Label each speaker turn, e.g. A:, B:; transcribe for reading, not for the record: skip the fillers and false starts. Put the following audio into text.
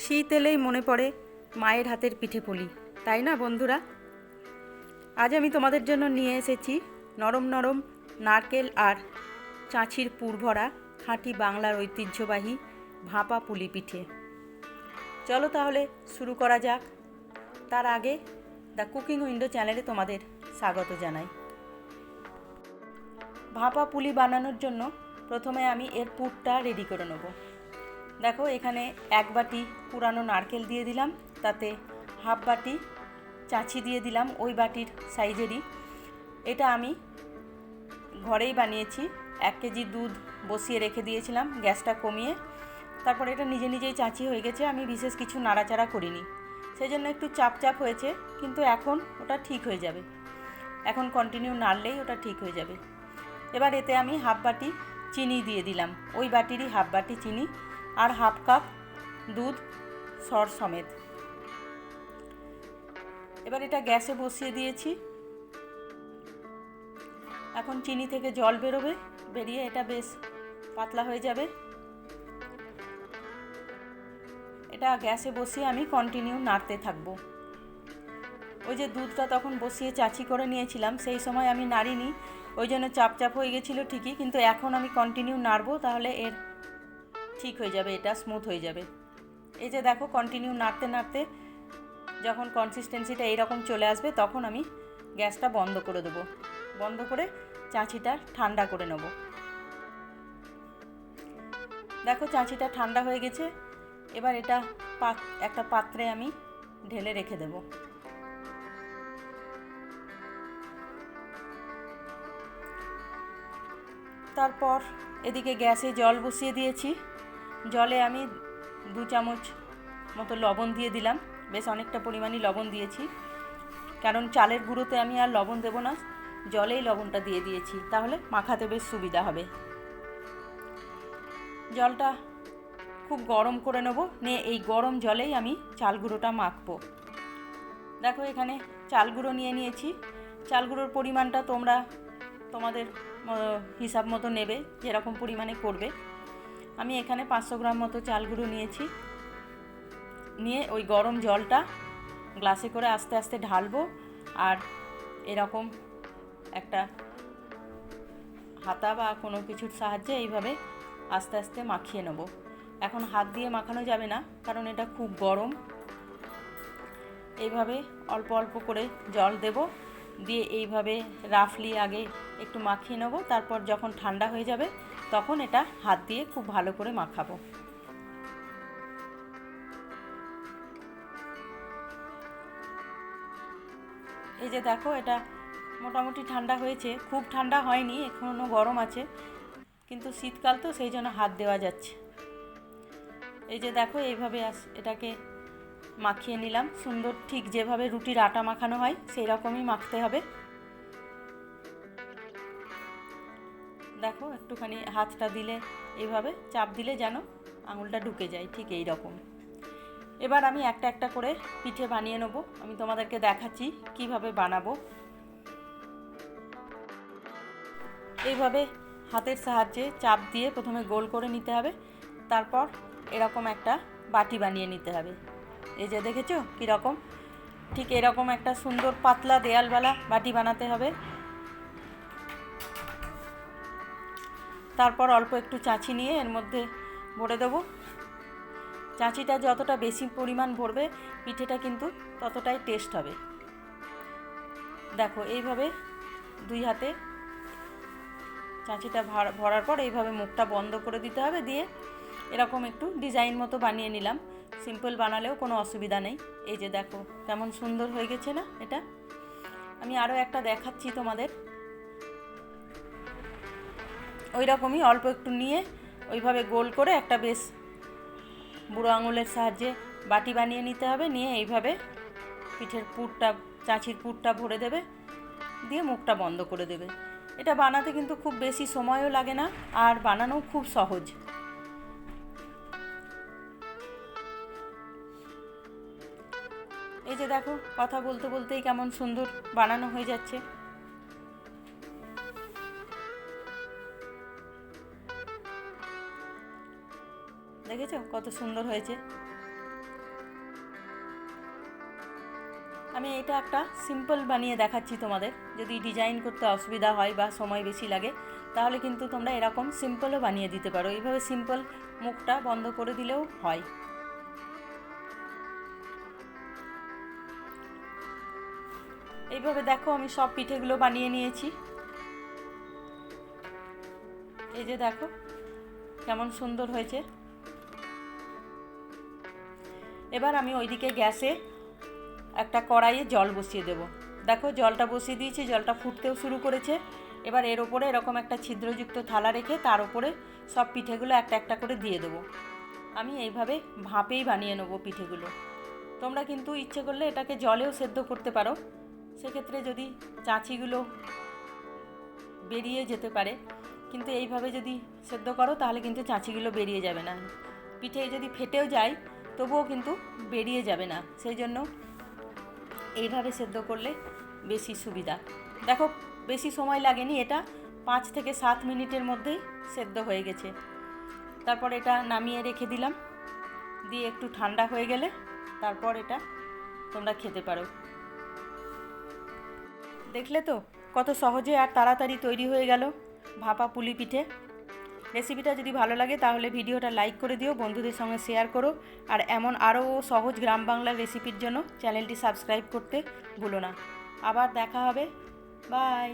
A: শীত এলেই মনে পড়ে মায়ের হাতের পিঠে পুলি, তাই না বন্ধুরা? আজ আমি তোমাদের জন্য নিয়ে এসেছি নরম নরম নারকেল আর চাঁচির পুর ভরা খাঁটি বাংলার ঐতিহ্যবাহী ভাপা পুলি পিঠে। চলো তাহলে শুরু করা যাক। তার আগে দ্য কুকিং উইন্ডো চ্যানেলে তোমাদের স্বাগত জানাই। ভাপা পুলি বানানোর জন্য প্রথমে আমি এর পুরটা রেডি করে নেব। দেখো, এখানে 1 বাটি পুরানো নারকেল দিয়ে দিলাম, তাতে হাফ বাটি চাঁচি দিয়ে দিলাম ওই বাটির সাইজেরই। এটা আমি ঘরেই বানিয়েছি। 1 কেজি দুধ বসিয়ে রেখে দিয়েছিলাম গ্যাসটা কমিয়ে। তারপর এটা নিজে নিজেই চাঁচি হয়ে গেছে, আমি বিশেষ কিছু নাড়াচাড়া করিনি, সেই জন্য একটু চাপ চাপ হয়েছে, কিন্তু এখন ওটা ঠিক হয়ে যাবে। এখন কন্টিনিউ নাড়লেই ওটা ঠিক হয়ে যাবে। এবার এতে আমি হাফ বাটি চিনি দিয়ে দিলাম, ওই বাটিরই হাফ বাটি চিনি, আর হাফ কাপ দুধ সর সমেত। এবার এটা গ্যাসে বসিয়ে দিয়েছি। এখন চিনি থেকে জল বেরোবে, বেরিয়ে এটা বেশ পাতলা হয়ে যাবে। এটা গ্যাসে বসিয়ে আমি কন্টিনিউ নাড়তে থাকবো। ওই যে দুধটা তখন বসিয়ে চাঁচি করে নিয়েছিলাম, সেই সময় আমি নাড়িনি, ওই জন্য চাপ চাপ হয়ে গেছিলো ঠিকই, কিন্তু এখন আমি কন্টিনিউ নাড়বো, তাহলে এর ঠিক হয়ে যাবে, এটা স্মুথ হয়ে যাবে। এই যে দেখো, কন্টিনিউ নাড়তে নাড়তে যখন কনসিস্টেন্সিটা এইরকম চলে আসবে, তখন আমি গ্যাসটা বন্ধ করে দেবো। বন্ধ করে চাঁচিটা ঠান্ডা করে নেব। দেখো, চাঁচিটা ঠান্ডা হয়ে গেছে। এবার এটা একটা পাত্রে আমি ঢেলে রেখে দেব। তারপর এদিকে গ্যাসে জল বসিয়ে দিয়েছি। জলে আমি 2 চামচ মতো লবণ দিয়ে দিলাম, বেশ অনেকটা পরিমাণই লবণ দিয়েছি, কারণ চালের গুঁড়োতে আমি আর লবণ দেবো না, জলেই লবণটা দিয়ে দিয়েছি, তাহলে মাখাতে বেশ সুবিধা হবে। জলটা খুব গরম করে নেব, নিয়ে এই গরম জলেই আমি চাল গুঁড়োটা মাখবো। দেখো, এখানে চাল গুঁড়ো নিয়ে নিয়েছি। চাল গুঁড়োর পরিমাণটা তোমরা তোমাদের হিসাব মতো নেবে, যেরকম পরিমাণে করবে। আমি এখানে 500 গ্রাম মতো চাল গুঁড়ো নিয়েছি। নিয়ে ওই গরম জলটা গ্লাসে করে আস্তে আস্তে ঢালবো, আর এরকম একটা হাতা বা কোনো কিছুর সাহায্যে এইভাবে আস্তে আস্তে মাখিয়ে নেব। এখন হাত দিয়ে মাখানো যাবে না, কারণ এটা খুব গরম। এইভাবে অল্প অল্প করে জল দেব, দিয়ে এইভাবে রাফলি আগে একটু মাখিয়ে নেব। তারপর যখন ঠান্ডা হয়ে যাবে, তখন এটা হাত দিয়ে খুব ভালো করে মাখাবো। এই যে দেখো, এটা মোটামুটি ঠান্ডা হয়েছে, খুব ঠান্ডা হয়নি, এখনও গরম আছে, কিন্তু শীতকাল তো সেই জন্য হাত দেওয়া যাচ্ছে। এই যে দেখো, এইভাবে এটাকে মাখিয়ে নিলাম সুন্দর, ঠিক যেভাবে রুটির আটা মাখানো হয় সেই রকমই মাখতে হবে। দেখো, একটুখানি হাতটা দিলে, এইভাবে চাপ দিলে যেন আঙুলটা ঢুকে যায়, ঠিক এই রকম। এবার আমি একটা একটা করে পিঠে বানিয়ে নেব। আমি তোমাদেরকে দেখাচ্ছি কিভাবে বানাবো। এইভাবে হাতের সাহায্যে চাপ দিয়ে প্রথমে গোল করে নিতে হবে, তারপর এরকম একটা বাটি বানিয়ে নিতে হবে। এই যে দেখেছো কীরকম, ঠিক এরকম একটা সুন্দর পাতলা দেয়ালওয়ালা বাটি বানাতে হবে। তারপর অল্প একটু চাঁচি নিয়ে এর মধ্যে ভরে দেবো। চাঁচিটা যতটা বেশি পরিমাণ ভরবে, পিঠেটা কিন্তু ততটাই টেস্ট হবে। দেখো, এইভাবে 2 হাতে চাঁচিটা ভরার পর এইভাবে মুখটা বন্ধ করে দিতে হবে, দিয়ে এরকম একটু ডিজাইন মতো বানিয়ে নিলাম। সিম্পল বানালেও কোনো অসুবিধা নেই। এই যে দেখো, কেমন সুন্দর হয়ে গেছে না এটা। আমি আরও একটা দেখাচ্ছি তোমাদের। ওই রকমই অল্প একটু নিয়ে ওইভাবে গোল করে একটা বেশ বুড়ো আঙুলের সাহায্যে বাটি বানিয়ে নিতে হবে। নিয়ে এইভাবে পিঠের পুরটা, চাঁচির পুরটা ভরে দেবে, দিয়ে মুখটা বন্ধ করে দেবে। এটা বানাতে কিন্তু খুব বেশি সময়ও লাগে না, আর বানানোও খুব সহজ। এই যে দেখো, কথা বলতে বলতেই কেমন সুন্দর বানানো হয়ে যাচ্ছে। দেখেছো কত সুন্দর হয়েছে। আমি এটা একটা সিম্পল বানিয়ে দেখাচ্ছি তোমাদের। যদি ডিজাইন করতে অসুবিধা হয় বা সময় বেশি লাগে তাহলে কিন্তু তোমরা এরকম সিম্পলও বানিয়ে দিতে পারো। এইভাবে সিম্পল মুখটা বন্ধ করে দিলেও হয়। এইভাবে দেখো আমি সব পিঠেগুলো বানিয়ে নিয়েছি। এই যে দেখো কেমন সুন্দর হয়েছে। এবার আমি ওইদিকে গ্যাসে একটা কড়াইয়ে জল বসিয়ে দেব। দেখো জলটা বসিয়ে দিয়েছি, জলটা ফুটতেও শুরু করেছে। এবার এর ওপরে এরকম একটা ছিদ্রযুক্ত থালা রেখে তার ওপরে সব পিঠেগুলো একটা একটা করে দিয়ে দেবো। আমি এইভাবে ভাপেই বানিয়ে নেবো পিঠেগুলো। তোমরা কিন্তু ইচ্ছে করলে এটাকে জলেও সেদ্ধ করতে পারো। সেক্ষেত্রে যদি চাঁচিগুলো বেরিয়ে যেতে পারে, কিন্তু এইভাবে যদি সেদ্ধ করো তাহলে কিন্তু চাঁচিগুলো বেরিয়ে যাবে না। পিঠে যদি ফেটেও যায় তবুও কিন্তু বেরিয়ে যাবে না। সেই জন্য এইভাবে সেদ্ধ করলে বেশি সুবিধা। দেখো বেশি সময় লাগেনি, এটা 5 থেকে 7 মিনিটের মধ্যেই সেদ্ধ হয়ে গেছে। তারপর এটা নামিয়ে রেখে দিলাম, দিয়ে একটু ঠান্ডা হয়ে গেলে তারপর এটা তোমরা খেতে পারো। দেখলে তো কত সহজে আর তাড়াতাড়ি তৈরি হয়ে গেল ভাপা পুলি পিঠে। রেসিপিটা যদি ভালো লাগে তাহলে ভিডিওটা লাইক করে দিও, বন্ধুদের সঙ্গে শেয়ার করো। আর এমন আরও সহজ গ্রাম বাংলার রেসিপির জন্য চ্যানেলটি সাবস্ক্রাইব করতে ভুলো না। আবার দেখা হবে, বাই।